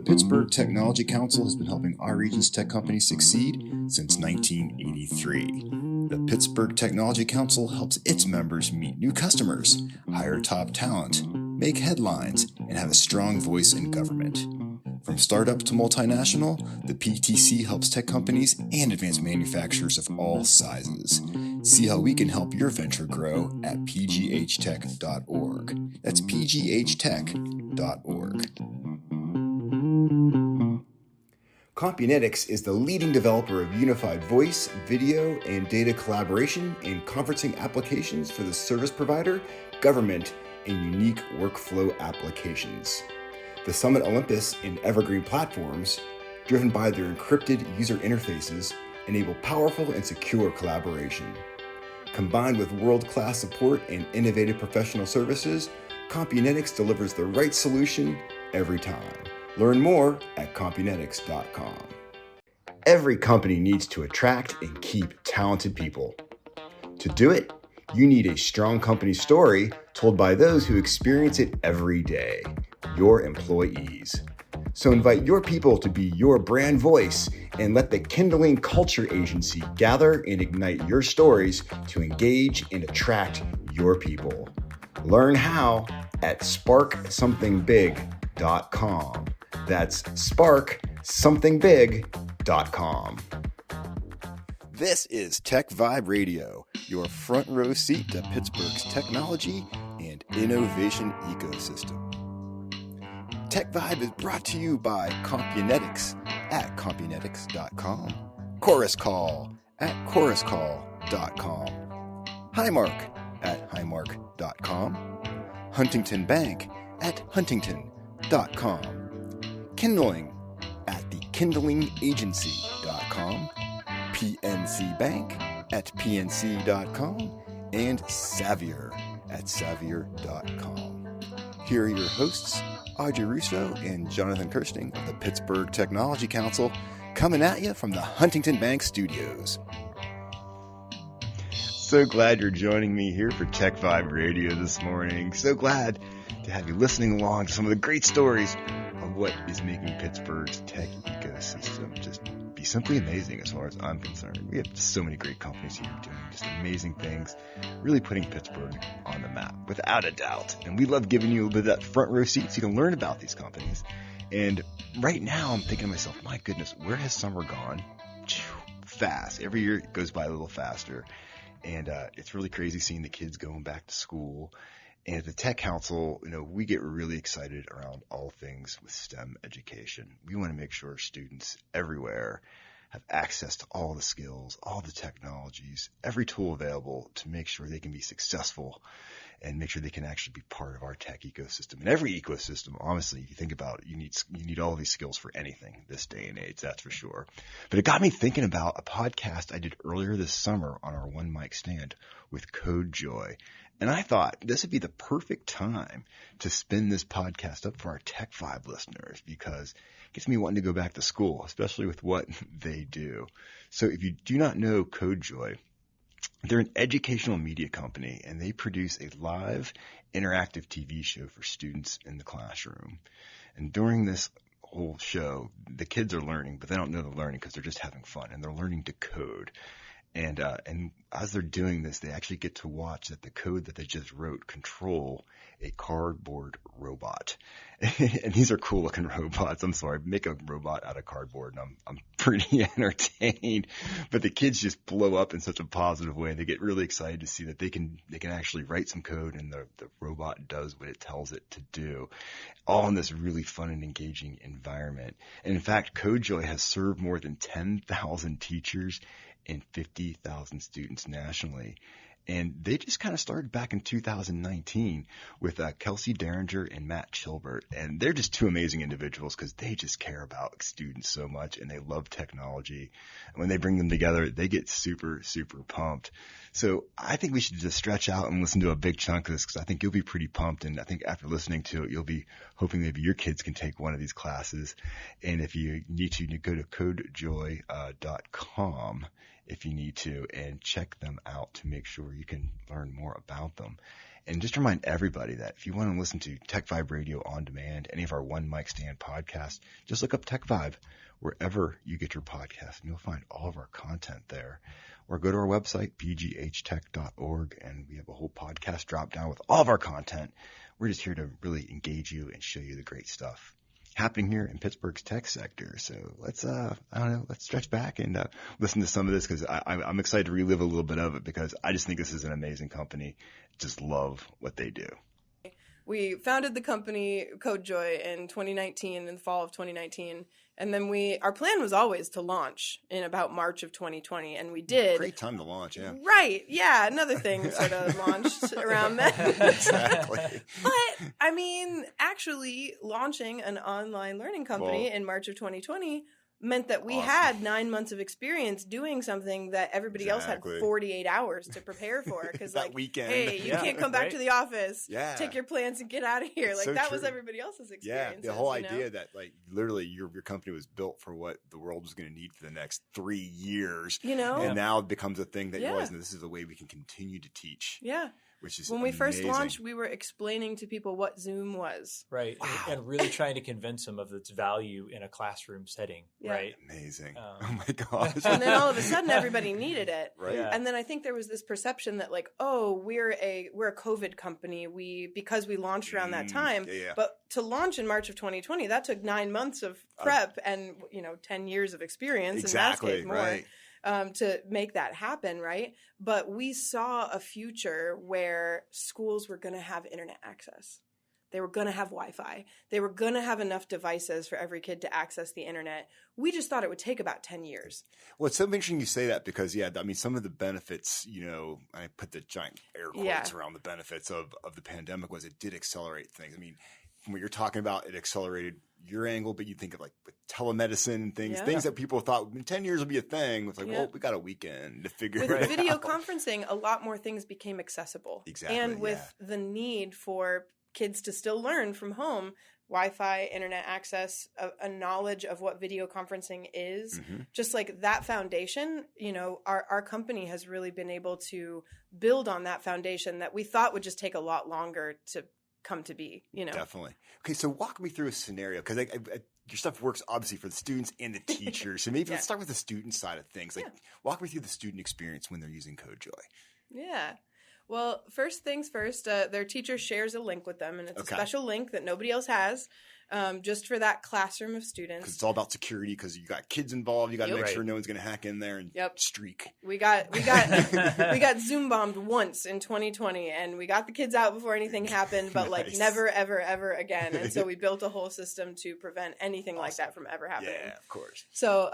Pittsburgh Technology Council has been helping our region's tech companies succeed since 1983. The Pittsburgh Technology Council helps its members meet new customers, hire top talent, make headlines, and have a strong voice in government. From startup to multinational, the PTC helps tech companies and advanced manufacturers of all sizes. See how we can help your venture grow at pghtech.org. That's pghtech.org. Compunetics is the leading developer of unified voice, video, and data collaboration and conferencing applications for the service provider, government, and unique workflow applications. The Summit Olympus and Evergreen platforms, driven by their encrypted user interfaces, enable powerful and secure collaboration. Combined with world-class support and innovative professional services, Compunetics delivers the right solution every time. Learn more at compunetics.com. Every company needs to attract and keep talented people. To do it, you need a strong company story told by those who experience it every day, your employees. So invite your people to be your brand voice and let the Kindling Culture Agency gather and ignite your stories to engage and attract your people. Learn how at sparksomething.big.com. That's sparksomething.big.com. This is TechVibe Radio, your front row seat to Pittsburgh's technology and innovation ecosystem. TechVibe is brought to you by Compunetics at compunetics.com, Chorus Call at choruscall.com, Highmark at highmark.com, Huntington Bank at huntington.com, Kindling at thekindlingagency.com, PNC Bank at pnc.com, and Savior at savior.com. Here are your hosts, Audrey Russo and Jonathan Kirsting of the Pittsburgh Technology Council, coming at you from the Huntington Bank Studios. So glad you're joining me here for TechVibe Radio this morning. So glad to have you listening along to some of the great stories of what is making Pittsburgh's tech ecosystem just be simply amazing as far as I'm concerned. We have so many great companies here doing just amazing things, really putting Pittsburgh on the map, without a doubt. And we love giving you a bit of that front row seat so you can learn about these companies. And right now I'm thinking to myself, my goodness, where has summer gone? Fast. Every year it goes by a little faster. And it's really crazy seeing the kids going back to school. And at the Tech Council, we get really excited around all things with STEM education. We want to make sure students everywhere have access to all the skills, all the technologies, every tool available to make sure they can be successful and make sure they can actually be part of our tech ecosystem. And every ecosystem, honestly, if you think about it, you need all these skills for anything this day and age, that's for sure. But it got me thinking about a podcast I did earlier this summer on our one mic stand with CodeJoy. And I thought this would be the perfect time to spin this podcast up for our TechVibe listeners because it gets me wanting to go back to school, especially with what they do. So if you do not know CodeJoy, they're an educational media company, and they produce a live interactive TV show for students in the classroom. And during this whole show, the kids are learning, but they don't know they're learning because they're just having fun, and they're learning to code. And as they're doing this, they actually get to watch that the code that they just wrote control a cardboard robot. And these are cool looking robots. I'm sorry, make a robot out of cardboard, and I'm pretty entertained. But the kids just blow up in such a positive way. They get really excited to see that they can actually write some code, and the robot does what it tells it to do, all in this really fun and engaging environment. And in fact, CodeJoy has served more than 10,000 teachers and 50,000 students nationally. And they just kind of started back in 2019 with Kelsey and Matt Chilbert. And they're just two amazing individuals because they just care about students so much and they love technology. And when they bring them together, they get super, super pumped. So I think we should just stretch out and listen to a big chunk of this because I think you'll be pretty pumped. And I think after listening to it, you'll be hoping maybe your kids can take one of these classes. And if you need to, go to codejoy.com if you need to and check them out to make sure you can learn more about them. And just to remind everybody that if you want to listen to TechVibe Radio on demand, any of our One Mic Stand podcasts, just look up TechVibe wherever you get your podcast, and you'll find all of our content there. Or go to our website, pghtech.org, and we have a whole podcast drop down with all of our content. We're just here to really engage you and show you the great stuff happening here in Pittsburgh's tech sector. So let's, let's stretch back and listen to some of this, because I'm excited to relive a little bit of it, because I just think this is an amazing company. Just love what they do. We founded the company CodeJoy in 2019, in the fall of 2019. And then our plan was always to launch in about March of 2020. And we did. Great time to launch, yeah. Right. Yeah. Another thing sort of launched around then. Exactly. But, I mean, actually launching an online learning company in March of 2020 meant that we had 9 months of experience doing something that everybody else had 48 hours to prepare for. Because that weekend. Hey, you can't come back to the office. Yeah. Take your plans and get out of here. Like, so that was everybody else's experience. Yeah, the whole idea that, like, literally your company was built for what the world was going to need for the next 3 years. You know? And now it becomes a thing that you realize, this is the way we can continue to teach. Yeah. Which is when we first launched, we were explaining to people what Zoom was. Right. Wow. And really trying to convince them of its value in a classroom setting. Yeah. Right. Amazing. Oh my gosh. And then all of a sudden everybody needed it. Right. Yeah. And then I think there was this perception that, like, oh, we're a COVID company. Because we launched around that time. Yeah. But to launch in March of 2020, that took 9 months of prep and 10 years of experience. Exactly. And more. Right. To make that happen, right? But we saw a future where schools were going to have internet access. They were going to have Wi-Fi. They were going to have enough devices for every kid to access the internet. We just thought it would take about 10 years. Well, it's so interesting you say that, because, some of the benefits, I put the giant air quotes around the benefits of the pandemic, was it did accelerate things. I mean, from what you're talking about, it accelerated your angle, but you think of, like, with telemedicine and things that people thought in 10 years would be a thing. It's like, well, we got a weekend to figure it out. With video conferencing, a lot more things became accessible. Exactly. And with the need for kids to still learn from home, Wi-Fi, internet access, a knowledge of what video conferencing is, just like that foundation, our company has really been able to build on that foundation that we thought would just take a lot longer to come to be, Definitely. Okay, so walk me through a scenario, because your stuff works obviously for the students and the teachers. So maybe let's start with the student side of things. Like, walk me through the student experience when they're using CodeJoy. Yeah. Well, first things first, their teacher shares a link with them, and it's a special link that nobody else has, just for that classroom of students. Because it's all about security, because you got kids involved. You got to make sure no one's going to hack in there and streak. We got Zoom bombed once in 2020, and we got the kids out before anything happened, but like never, ever, ever again. And so we built a whole system to prevent anything like that from ever happening. Yeah, of course. So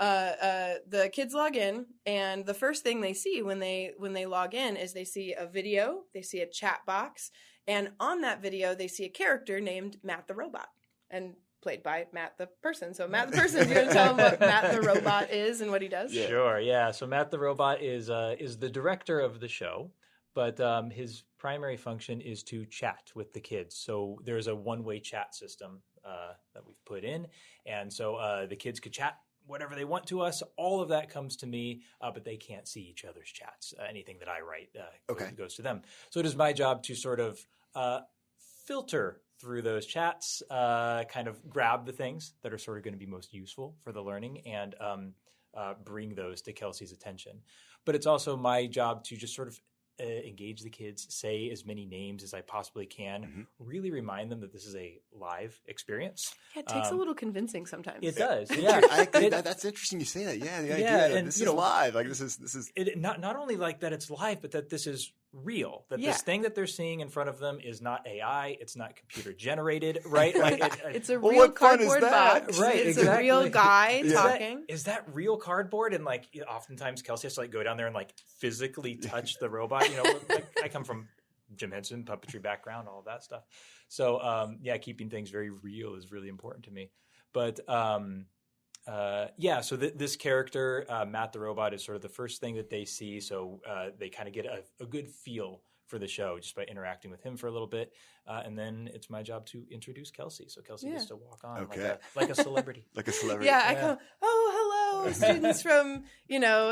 the kids log in, and the first thing they see when they log in is they see a video, they see a chat box, and on that video they see a character named Matt the Robot. And played by Matt the person. So Matt the person, you're going to tell him what Matt the Robot is and what he does? Yeah. Sure, yeah. So Matt the Robot is the director of the show, but his primary function is to chat with the kids. So there's a one-way chat system that we've put in. And so the kids could chat whatever they want to us. All of that comes to me, but they can't see each other's chats. Anything that I write goes to them. So it is my job to sort of filter through those chats, kind of grab the things that are sort of going to be most useful for the learning, and bring those to Kelsey's attention. But it's also my job to just sort of engage the kids, say as many names as I possibly can, really remind them that this is a live experience. Yeah, it takes a little convincing sometimes. It does, yeah. That's interesting you say that. Yeah, the idea that this is live. Like, this is it, not only like that it's live, but that this is real. That this thing that they're seeing in front of them is not AI. It's not computer generated, right? Like it's a real cardboard box. Right, it's a real guy talking. Is that real cardboard? And like, oftentimes Kelsey has to like go down there and like physically touch the robot. Like, I come from Jim Henson, puppetry background, all of that stuff. So keeping things very real is really important to me. But so this character, Matt the Robot, is sort of the first thing that they see. So they kind of get a good feel for the show just by interacting with him for a little bit. And then it's my job to introduce Kelsey. So Kelsey gets to walk on like a celebrity. Like a celebrity. Yeah, I come, oh, hello. hello, students from,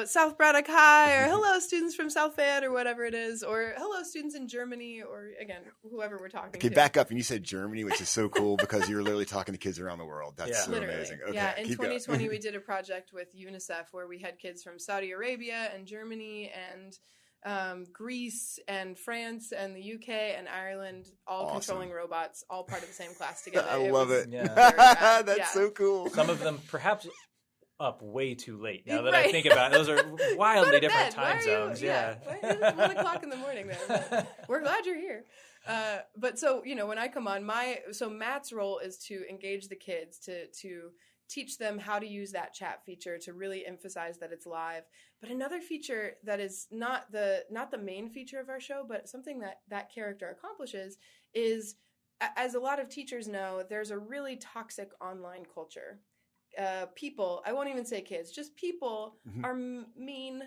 South Braddock High, or hello, students from South Fayette, or whatever it is, or hello, students in Germany, or again, whoever we're talking to. Okay, back up. And you said Germany, which is so cool because you're literally talking to kids around the world. That's so Literally. amazing. Okay, yeah, in 2020, we did a project with UNICEF where we had kids from Saudi Arabia and Germany and Greece and France and the UK and Ireland, all controlling robots, all part of the same class together. I love it. Yeah. That's so cool. Some of them perhaps up way too late. Now that I think about it, those are wildly different time zones. Yeah. It's 1 o'clock in the morning there. We're glad you're here. But so, when I come on, Matt's role is to engage the kids, to teach them how to use that chat feature, to really emphasize that it's live. But another feature that is not the main feature of our show, but something that character accomplishes is, as a lot of teachers know, there's a really toxic online culture. People, I won't even say kids, just people are mean.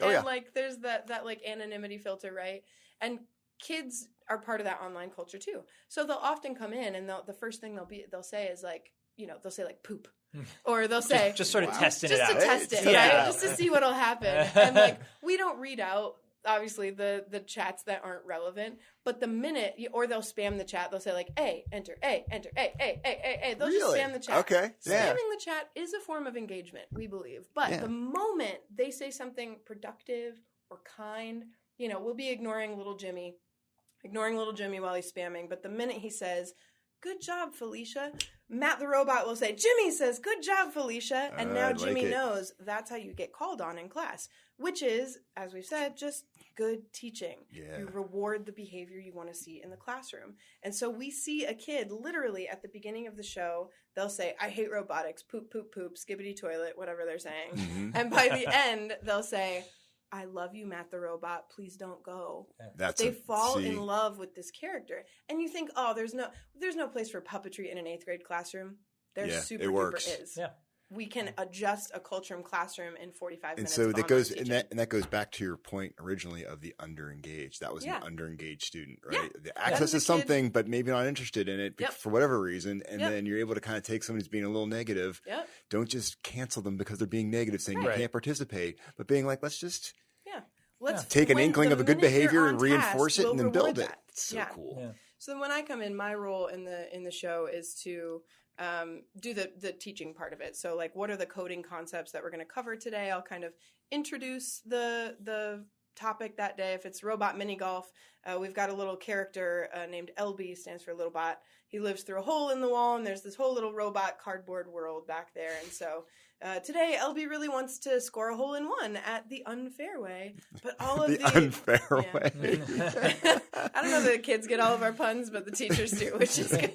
And there's that anonymity filter, right? And kids are part of that online culture too. So they'll often come in and the first thing they'll say is they'll say poop. Or they'll say just sort of testing it out. Just to test it, right? Just to see what'll happen. And we don't read out obviously the chats that aren't relevant, but the minute or they'll spam the chat, they'll say A, enter, A, enter, A. They'll just spam the chat. Okay. Yeah. Spamming the chat is a form of engagement, we believe. But the moment they say something productive or kind, we'll be ignoring little Jimmy while he's spamming. But the minute he says, "Good job, Felicia," Matt the robot will say, "Jimmy says, good job, Felicia." And now Jimmy knows that's how you get called on in class, which is, as we've said, just good teaching. Yeah. You reward the behavior you want to see in the classroom. And so we see a kid literally at the beginning of the show, they'll say, "I hate robotics, poop, poop, poop, skibbity toilet," whatever they're saying. Mm-hmm. And by the end, they'll say, "I love you, Matt the robot. Please don't go." They fall in love with this character, and you think, "Oh, there's no place for puppetry in an 8th grade classroom." There super duper is. Yeah, we can adjust a Cultrum classroom in 45 minutes. And so that goes, and that goes back to your point originally of the underengaged. That was an underengaged student, right? Yeah. The access to something, but maybe not interested in it for whatever reason, and then you're able to kind of take someone who's being a little negative. Don't just cancel them because they're being negative, saying you can't participate, but being like, let's just take an inkling of a good behavior and reinforce it, and then build it. It's so cool. Yeah. So then when I come in, my role in the show is to do the teaching part of it. So what are the coding concepts that we're going to cover today? I'll kind of introduce the topic that day. If it's robot mini golf, we've got a little character named LB, stands for little bot. He lives through a hole in the wall, and there's this whole little robot cardboard world back there. And so today, LB really wants to score a hole in one at the unfair way. But all of the unfair way. I don't know if the kids get all of our puns, but the teachers do, which is good.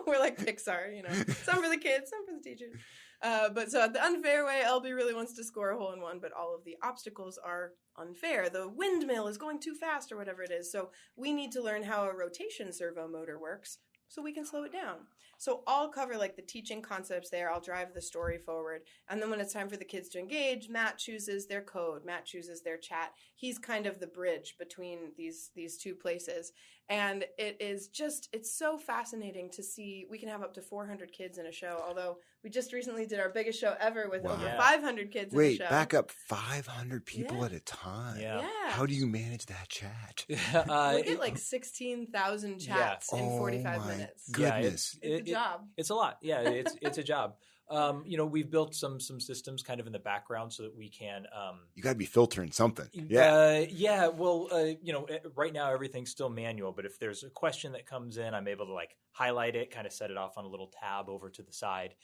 We're like Pixar, some for the kids, some for the teachers. But so at the unfair way, LB really wants to score a hole in one, but all of the obstacles are unfair. The windmill is going too fast or whatever it is. So we need to learn how a rotation servo motor works so we can slow it down. So I'll cover the teaching concepts there. I'll drive the story forward. And then when it's time for the kids to engage, Matt chooses their code. Matt chooses their chat. He's kind of the bridge between these two places. And it's so fascinating to see. We can have up to 400 kids in a show, although we just recently did our biggest show ever with over 500 kids in the show. Wait, back up, 500 people at a time? Yeah. How do you manage that chat? We get 16,000 chats in 45 minutes. Goodness. It's a job. It's a lot. Yeah, it's a job. We've built some systems kind of in the background so that we can. You got to be filtering something. Well, right now everything's still manual, but if there's a question that comes in, I'm able to highlight it, kind of set it off on a little tab over to the side.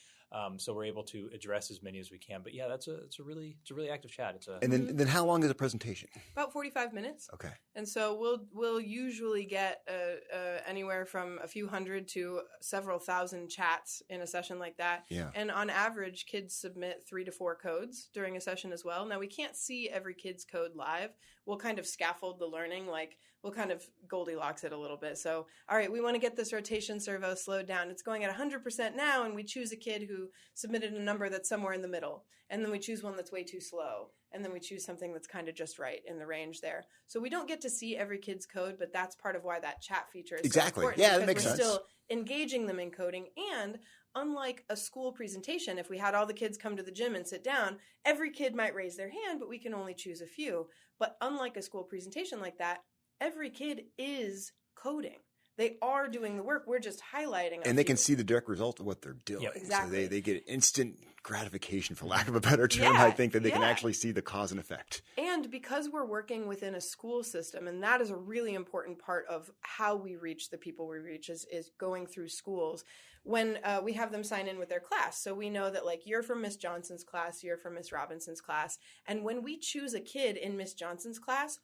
So we're able to address as many as we can. But yeah, it's a really active chat. And then how long is a presentation? About 45 minutes. Okay. And so we'll usually get anywhere from a few hundred to several thousand chats in a session like that. Yeah. And on average, kids submit 3 to 4 codes during a session as well. Now we can't see every kid's code live. We'll kind of scaffold the learning, we'll kind of Goldilocks it a little bit. So, all right, we want to get this rotation servo slowed down. It's going at 100% now, and we choose a kid who submitted a number that's somewhere in the middle. And then we choose one that's way too slow. And then we choose something that's kind of just right in the range there. So we don't get to see every kid's code, but that's part of why that chat feature is so important. Yeah, that makes we're sense. Still engaging them in coding. And unlike a school presentation, if we had all the kids come to the gym and sit down, every kid might raise their hand, but we can only choose a few. But unlike a school presentation like that, every kid is coding. They are doing the work. We're just highlighting. And they can see the direct result of what they're doing. Yep. Exactly. So they get instant gratification, for lack of a better term, I think, that they can actually see the cause and effect. And because we're working within a school system, and that is a really important part of how we reach the people we reach is going through schools. When we have them sign in with their class. So we know that like you're from Miss Johnson's class, you're from Miss Robinson's class. And when we choose a kid in Miss Johnson's class,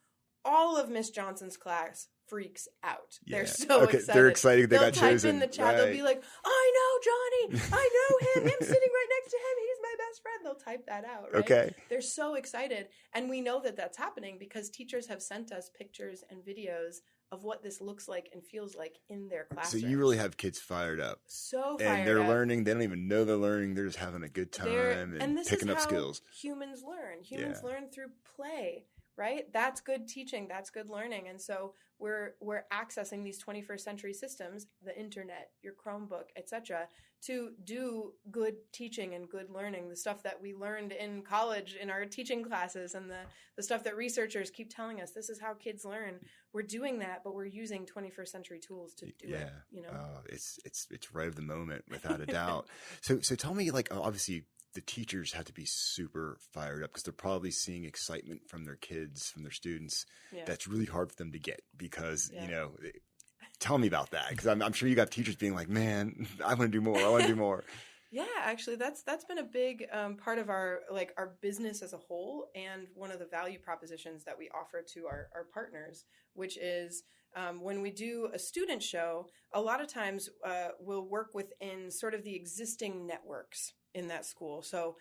all of Miss Johnson's class freaks out. Yeah. They're so excited. They're excited they got chosen. They'll type in the chat. They'll be like, I know Johnny. I know him. Him sitting right next to him. He's my best friend. They'll type that out. Right? Okay. They're so excited. And we know that that's happening because teachers have sent us pictures and videos of what this looks like and feels like in their classroom. So you really have kids fired up. So fired up. And they're learning. They don't even know they're learning. They're just having a good time and this picking is up how skills. Humans learn. Humans learn through play, right? That's good teaching. That's good learning. And so we're accessing these 21st century systems, the internet, your Chromebook, etc., to do good teaching and good learning, the stuff that we learned in college in our teaching classes and the stuff that researchers keep telling us, this is how kids learn. We're doing that, but we're using 21st century tools to do it. You know? It's right of the moment, without a doubt. So tell me, like, obviously the teachers have to be super fired up because they're probably seeing excitement from their kids, from their students. That's really hard for them to get because, you know, tell me about that. Because I'm sure you got teachers being like, man, I want to do more. I want to do more. Yeah, actually, that's been a big part of our business as a whole, and one of the value propositions that we offer to our partners, which is when we do a student show, a lot of times we'll work within sort of the existing networks in that school. So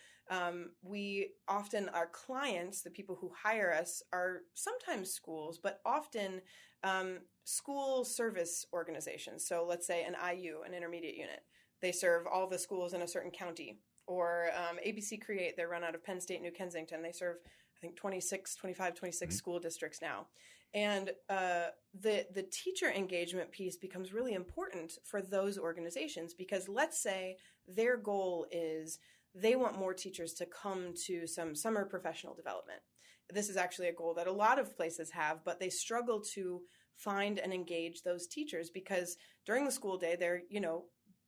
we often, our clients, the people who hire us, are sometimes schools, but often school service organizations. So let's say an IU, an intermediate unit. They serve all the schools in a certain county. Or ABC Create, they're run out of Penn State, New Kensington. They serve, I think, 26 school districts now. And the teacher engagement piece becomes really important for those organizations because let's say their goal is they want more teachers to come to some summer professional development. This is actually a goal that a lot of places have, but they struggle to find and engage those teachers because during the school day, they're,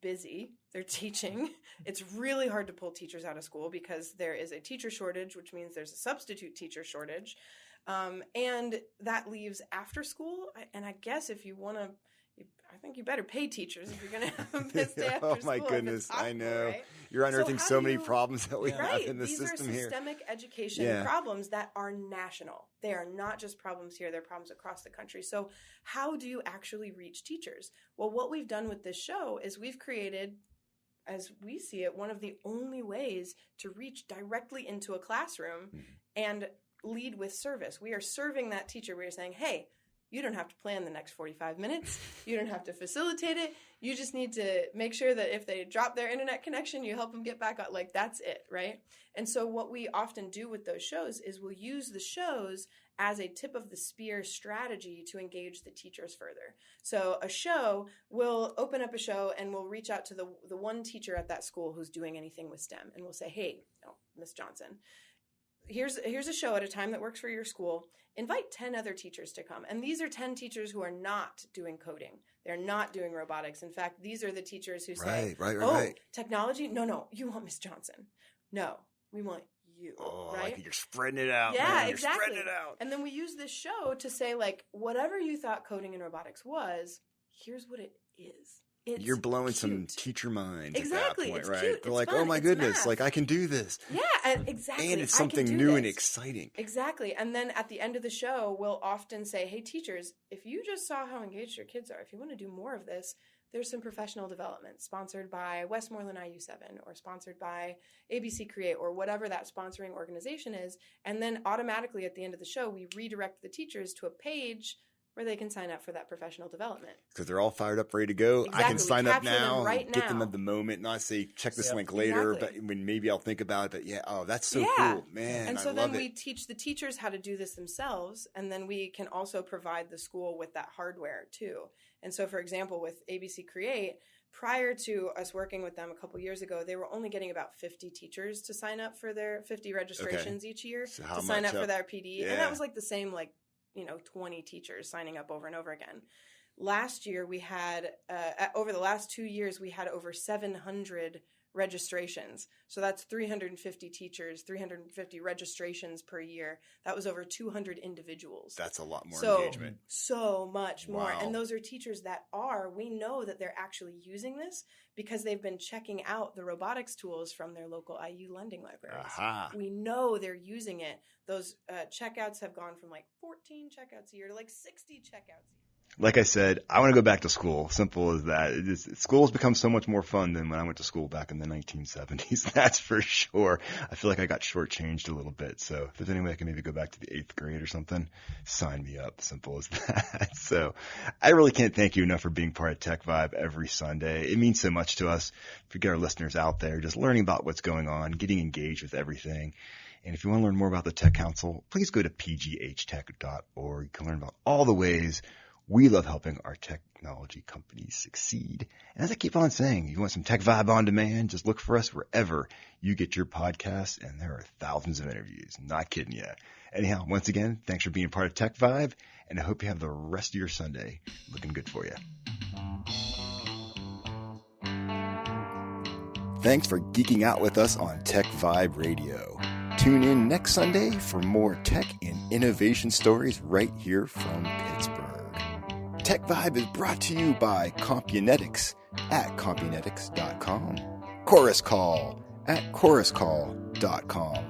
busy. They're teaching. It's really hard to pull teachers out of school because there is a teacher shortage, which means there's a substitute teacher shortage. And that leaves after school. And I guess if you want to, I think you better pay teachers if you're going to have them stay after school. Oh my goodness, possible, I know. Right? You're unearthing so many problems that we have in the These system are here. systemic education problems that are national. They are not just problems here, they're problems across the country. So how do you actually reach teachers? Well, what we've done with this show is we've created, as we see it, one of the only ways to reach directly into a classroom and lead with service. We are serving that teacher. We are saying, hey, you don't have to plan the next 45 minutes. You don't have to facilitate it. You just need to make sure that if they drop their internet connection, you help them get back on. Like, that's it, right? And so what we often do with those shows is we'll use the shows as a tip of the spear strategy to engage the teachers further. So a show, we'll open up a show and we'll reach out to the one teacher at that school who's doing anything with STEM. And we'll say, hey, Miss Johnson, here's a show at a time that works for your school. Invite 10 other teachers to come. And these are 10 teachers who are not doing coding. They're not doing robotics. In fact, these are the teachers who say, technology? No, you want Miss Johnson. No, we want you. Oh, right? like you're spreading it out. Yeah, man. exactly. You're spreading it out. And then we use this show to say, like, whatever you thought coding and robotics was, here's what it is. You're blowing cute. some teacher mind exactly. at that point, It's right? cute. They're it's like, fun. oh my it's goodness, math. like I can do this. Yeah, exactly. And it's I can something do new this. and exciting. Exactly. And then at the end of the show, we'll often say, hey, teachers, if you just saw how engaged your kids are, if you want to do more of this, there's some professional development sponsored by Westmoreland IU7 or sponsored by ABC Create or whatever that sponsoring organization is. And then automatically at the end of the show, we redirect the teachers to a page where they can sign up for that professional development. Because they're all fired up, ready to go. Exactly. I can sign up now, right get them now. at the moment, not say, check this link later, Exactly. but when maybe I'll think about it. But that's so cool. Man, and so I then love we it. teach the teachers how to do this themselves, and then we can also provide the school with that hardware too. And so, for example, with ABC Create, prior to us working with them a couple years ago, they were only getting about 50 teachers to sign up for their 50 registrations each year to sign up for their PD. Yeah. And that was like the same, 20 teachers signing up over and over again. Last year, we had, over the last 2 years, we had over 700 registrations. So that's 350 teachers, 350 registrations per year. That was over 200 individuals. That's a lot more engagement. So much more. Wow. And those are teachers we know that they're actually using this because they've been checking out the robotics tools from their local IU lending libraries. Aha. We know they're using it. Those checkouts have gone from 14 checkouts a year to 60 checkouts a year. Like I said, I want to go back to school. Simple as that. School's become so much more fun than when I went to school back in the 1970s. That's for sure. I feel like I got shortchanged a little bit. So if there's any way I can maybe go back to the 8th grade or something, sign me up. Simple as that. So I really can't thank you enough for being part of TechVibe every Sunday. It means so much to us to get our listeners out there, just learning about what's going on, getting engaged with everything. And if you want to learn more about the Tech Council, please go to pghtech.org. You can learn about all the ways we love helping our technology companies succeed. And as I keep on saying, if you want some Tech Vibe on demand, just look for us wherever you get your podcasts, and there are thousands of interviews. Not kidding you. Anyhow, once again, thanks for being part of Tech Vibe, and I hope you have the rest of your Sunday looking good for you. Thanks for geeking out with us on Tech Vibe Radio. Tune in next Sunday for more tech and innovation stories right here from Pittsburgh. Tech Vibe is brought to you by Compunetics at Compunetics.com, Chorus Call at ChorusCall.com,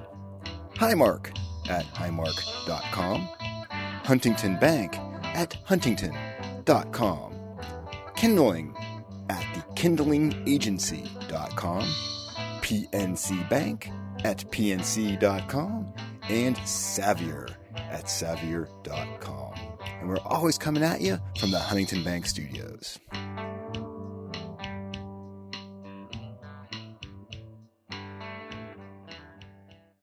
Highmark at Highmark.com, Huntington Bank at Huntington.com, Kindling at TheKindlingAgency.com, PNC Bank at PNC.com, and Savior at Savior.com. And we're always coming at you from the Huntington Bank Studios.